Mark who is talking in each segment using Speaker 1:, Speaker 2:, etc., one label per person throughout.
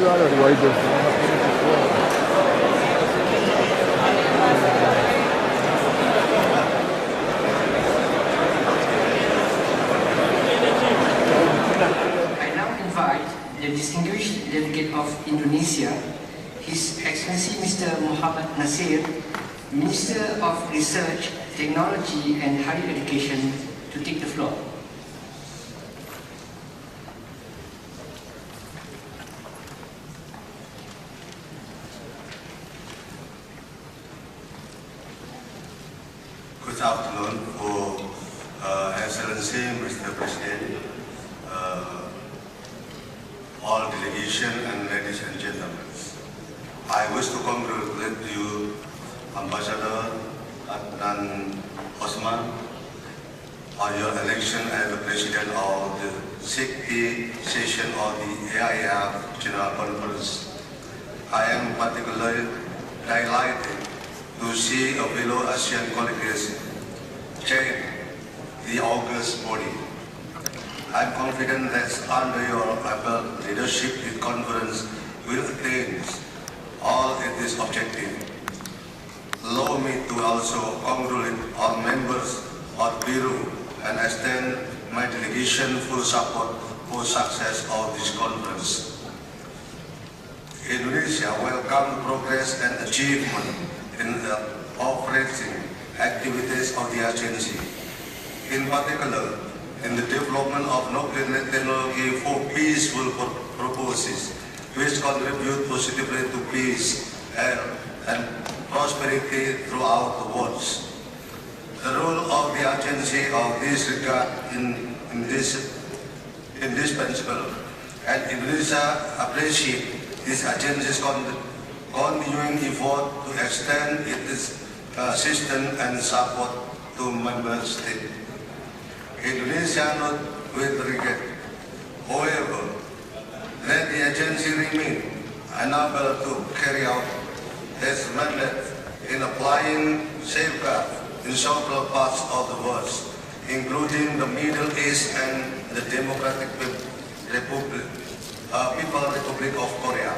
Speaker 1: now invite the distinguished delegate of Indonesia, His Excellency Mr. Muhammad Nasir, Minister of Research, Technology and Higher Education, to take the floor.
Speaker 2: Good afternoon for Excellency Mr. President, all delegation and ladies and gentlemen. I wish to congratulate you, Ambassador Adnan Osman, on your election as the President of the 60th session of the IAEA General Conference. I am particularly delighted to see a fellow ASEAN colleagues chair the august body. I am confident that under your able leadership, the conference will attain all its objectives. Allow me to also congratulate all members of Bureau and extend my delegation full support for success of this conference. Indonesia welcomes progress and achievement in the operating activities of the agency, in particular in the development of nuclear technology for peaceful purposes, which contribute positively to peace and prosperity throughout the world. The role of the agency of this regard in this principle, and Indonesia appreciates this agency's continuing effort to extend its assistance and support to member states. Indonesia not with regret, however, that the agency remain unable to carry out its mandate in applying safeguards in several parts of the world, including the Middle East and the Democratic Republic of Korea.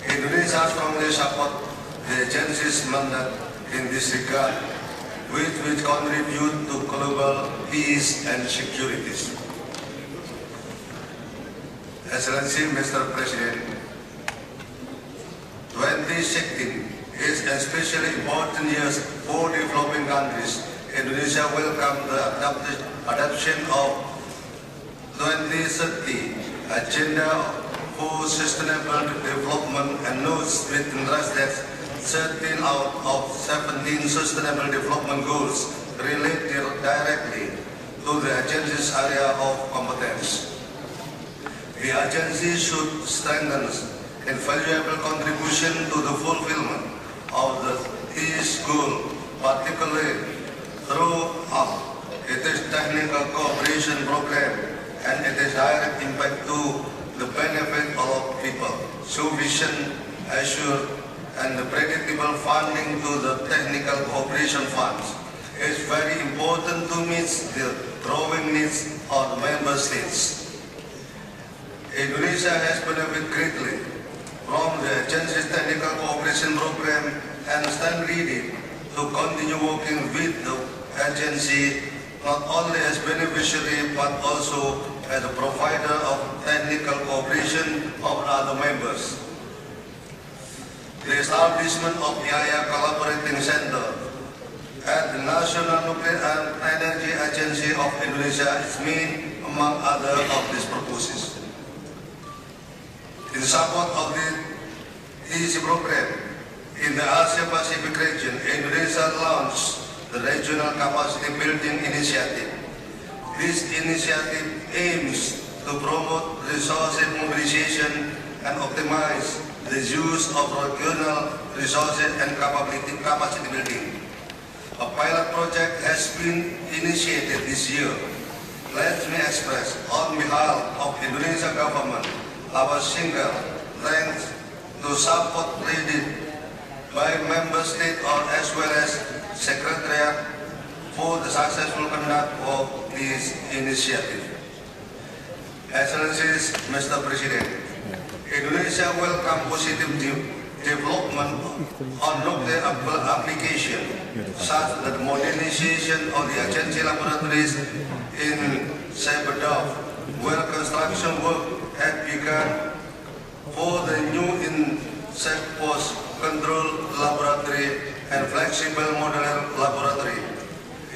Speaker 2: Indonesia strongly supports the agency's mandate in this regard, which will contribute to global peace and security. Excellency Mr. President, 2016 is an especially important year for developing countries. Indonesia welcomes the adoption of 2030 Agenda for Sustainable Development and notes with interest that 13 out of 17 Sustainable Development Goals relate directly to the agency's area of competence. The agency should strengthen invaluable contribution to the fulfillment of this goal, particularly through its technical cooperation program and its direct impact to the benefit of people. Sufficient, assured, and the predictable funding to the technical cooperation funds is very important to meet the growing needs of the member states. Indonesia has benefited greatly from the agency's technical cooperation program and stand ready to continue working with the agency not only as beneficiary but also as a provider of technical cooperation of other members. The establishment of the IAEA Collaborating Center at the National Nuclear and Energy Agency of Indonesia is made among other of these purposes. In support of the EC program, in the Asia-Pacific region, Indonesia launched the Regional Capacity Building Initiative. This initiative aims to promote resource mobilization and optimize the use of regional resources and capacity building. A pilot project has been initiated this year. Let me express on behalf of Indonesia government our single thanks to support provided by member state or as well as Secretariat for the successful conduct of this initiative. Excellencies, Mr. President, Indonesia Indonesia welcomes positive development on nuclear application, such as the modernization of the agency laboratories in Sabadell, where construction work had begun for the new insect post control laboratory and flexible modular laboratory.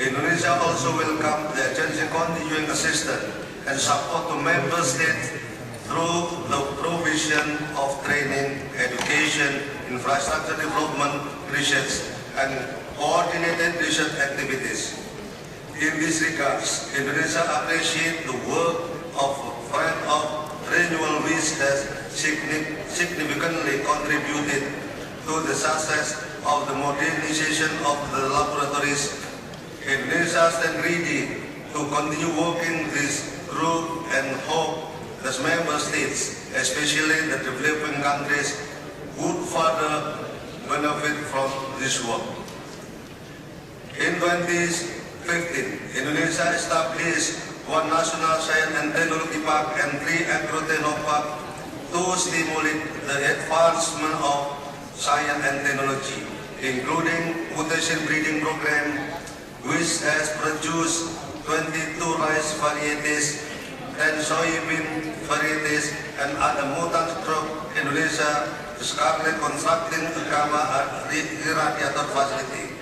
Speaker 2: Indonesia also welcomes the agency continuing assistance and support to member states through the provision of training, education, infrastructure development, research, and coordinated research activities. In this regard, Indonesia appreciates the work of Friend of Renewal, which has significantly contributed to the success of the modernization of the laboratories. Indonesia stands ready to continue working this group and hope that member states, especially the developing countries, would further benefit from this work. In 2015, Indonesia established one national science and technology park and 3 agro-technoparks to stimulate the advancement of science and technology, including mutation breeding program, which has produced 22 rice varieties and soybean varieties and other mutant crop. Indonesia is currently constructing a gamma irradiator facility,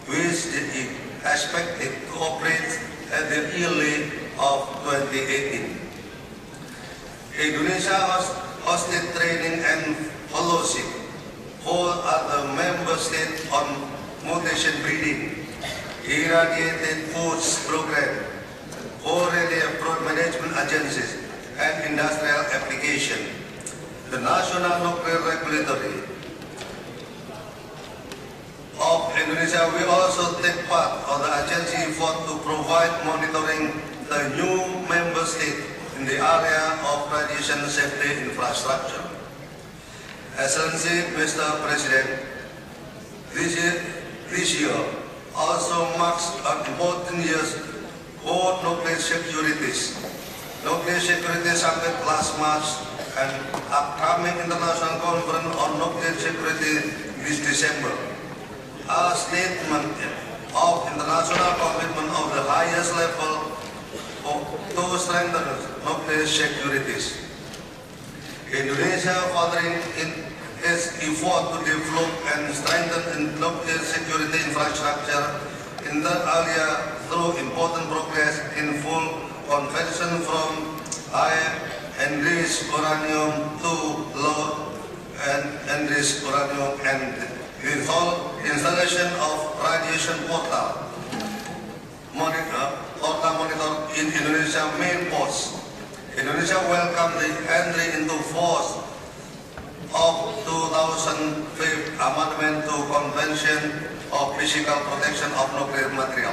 Speaker 2: which is expected to operate at the early of 2018. Indonesia hosted training and fellowship for other member states on mutation breeding, irradiated foods program, already approved management agencies and industrial application. The National Nuclear Regulatory of Indonesia will also take part of the agency effort to provide monitoring the new member state in the area of radiation safety infrastructure. Excellency, Mr. President, this year also marks an important year for nuclear security. Nuclear Security Summit last March and upcoming international conference on nuclear security this December. A statement of international commitment of the highest level to strengthen nuclear security. Indonesia furthering its effort to develop and strengthen nuclear security infrastructure in that area through important progress in full conversion from high enriched uranium to low enriched uranium and installation of radiation portal monitor in Indonesia main post. Indonesia welcomed the entry into force of 2005 Amendment to Convention of Physical Protection of Nuclear Material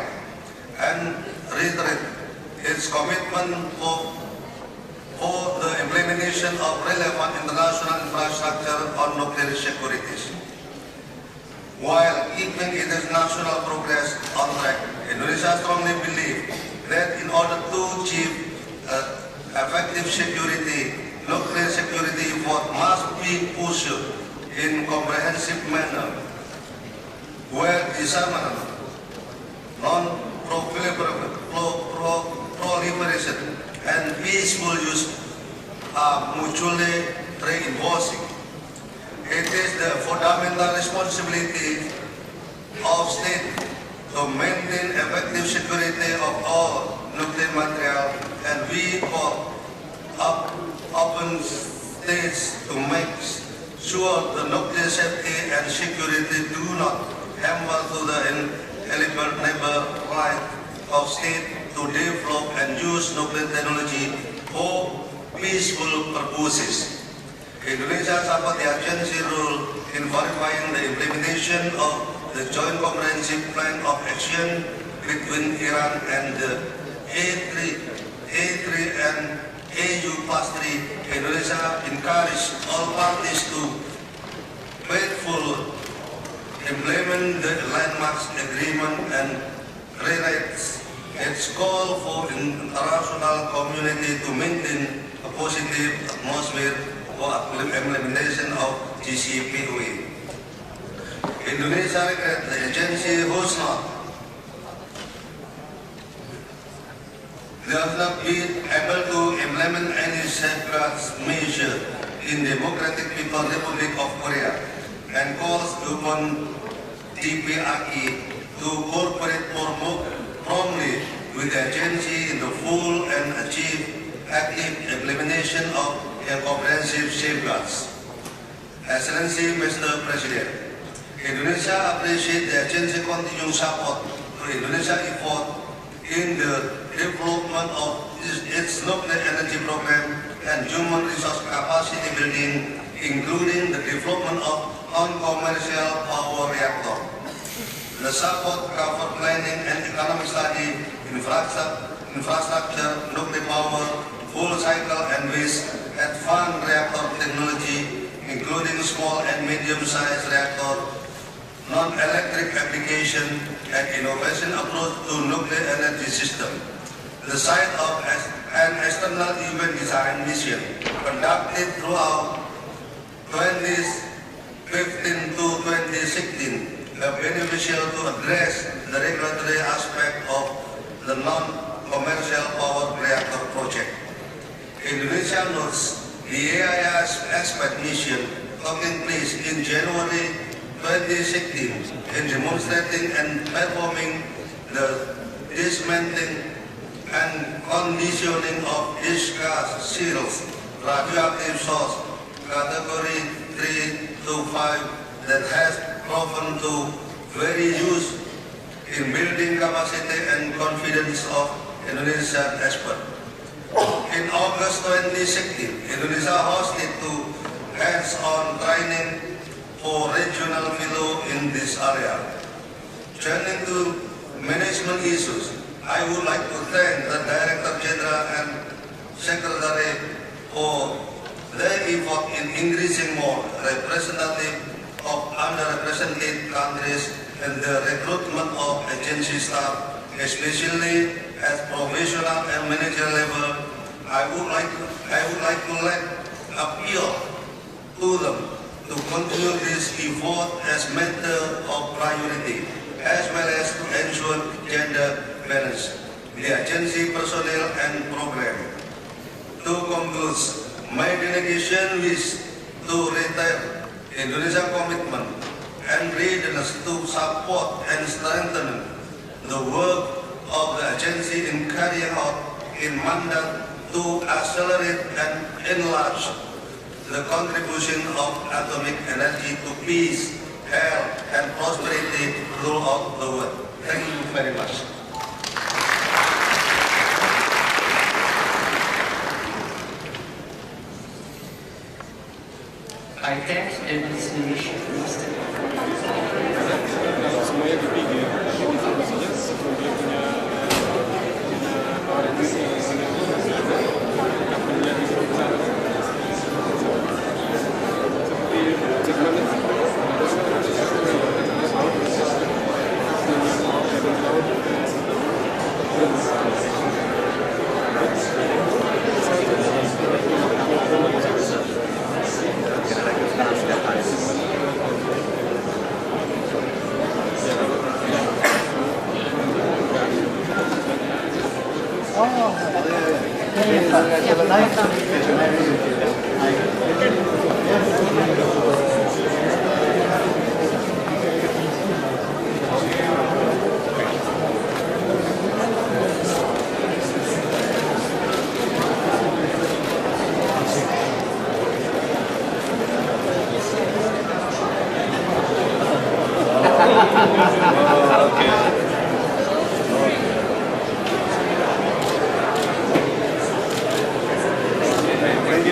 Speaker 2: and reiterate its commitment for the implementation of relevant international infrastructure on nuclear security. While keeping its national progress on track, Indonesia strongly believes that in order to achieve effective security, nuclear security effort must be pursued in comprehensive manner, where disarmament, non-proliferation, and peaceful use are mutually reinforcing. It is the fundamental responsibility of state to maintain effective security of all nuclear material, and we call upon states to make sure the nuclear safety and security do not hamper to the inalienable right of state to develop and use nuclear technology for peaceful purposes. Indonesia supports the agency role in verifying the implementation of the Joint Comprehensive Plan of Action between Iran and the A3 and AU+3. Indonesia encourages all parties to faithfully implement the landmark agreement and reiterates its call for the international community to maintain a positive atmosphere for implementation of GCPOA. Indonesia regrets the agency has not been able to implement any safeguards measure in Democratic People's Republic of Korea and calls upon DPRI to cooperate more firmly with the agency in the full and achieve active implementation of a comprehensive safeguards. Excellency Mr. President, Indonesia appreciates the agency's continuing support to Indonesia's effort in the development of its nuclear energy program and human resource capacity building, including the development of non-commercial power reactor. The support covers planning and economic study, infrastructure, nuclear power, full cycle and waste, advanced reactor technology, including small and medium-sized reactor, non-electric application, and innovation approach to nuclear energy system. The site of an external event design mission conducted throughout 2015 to 2016 are beneficial to address the regulatory aspect of the non-commercial power reactor project. Indonesia notes the IAEA expert mission taking place in January 2016 in demonstrating and performing the dismantling and conditioning of discussed seals, radioactive source, category 3 to 5 that has proven to very useful in building capacity and confidence of Indonesian experts. In August 2016, Indonesia hosted two hands-on training for regional fellows in this area. Turning to management issues, I would like to thank the Director General and Secretary for their effort in increasing more representative of underrepresented countries and the recruitment of agency staff, especially at professional and managerial level. I would like to appeal to them to continue this effort as matter of priority, as well as to ensure gender balance, the agency personnel and program. To conclude, my delegation wishes to reiterate Indonesia's commitment and readiness to support and strengthen the work of the agency in carrying out its mandate to accelerate and enlarge the contribution of atomic energy to peace, health, and prosperity throughout the world. Thank you very much.
Speaker 1: I thank the distinguished minister.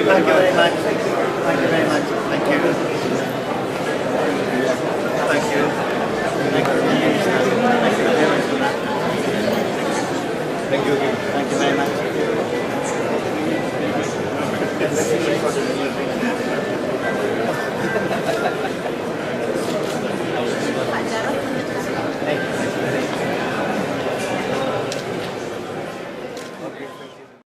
Speaker 3: Thank you very much. Thank you very much.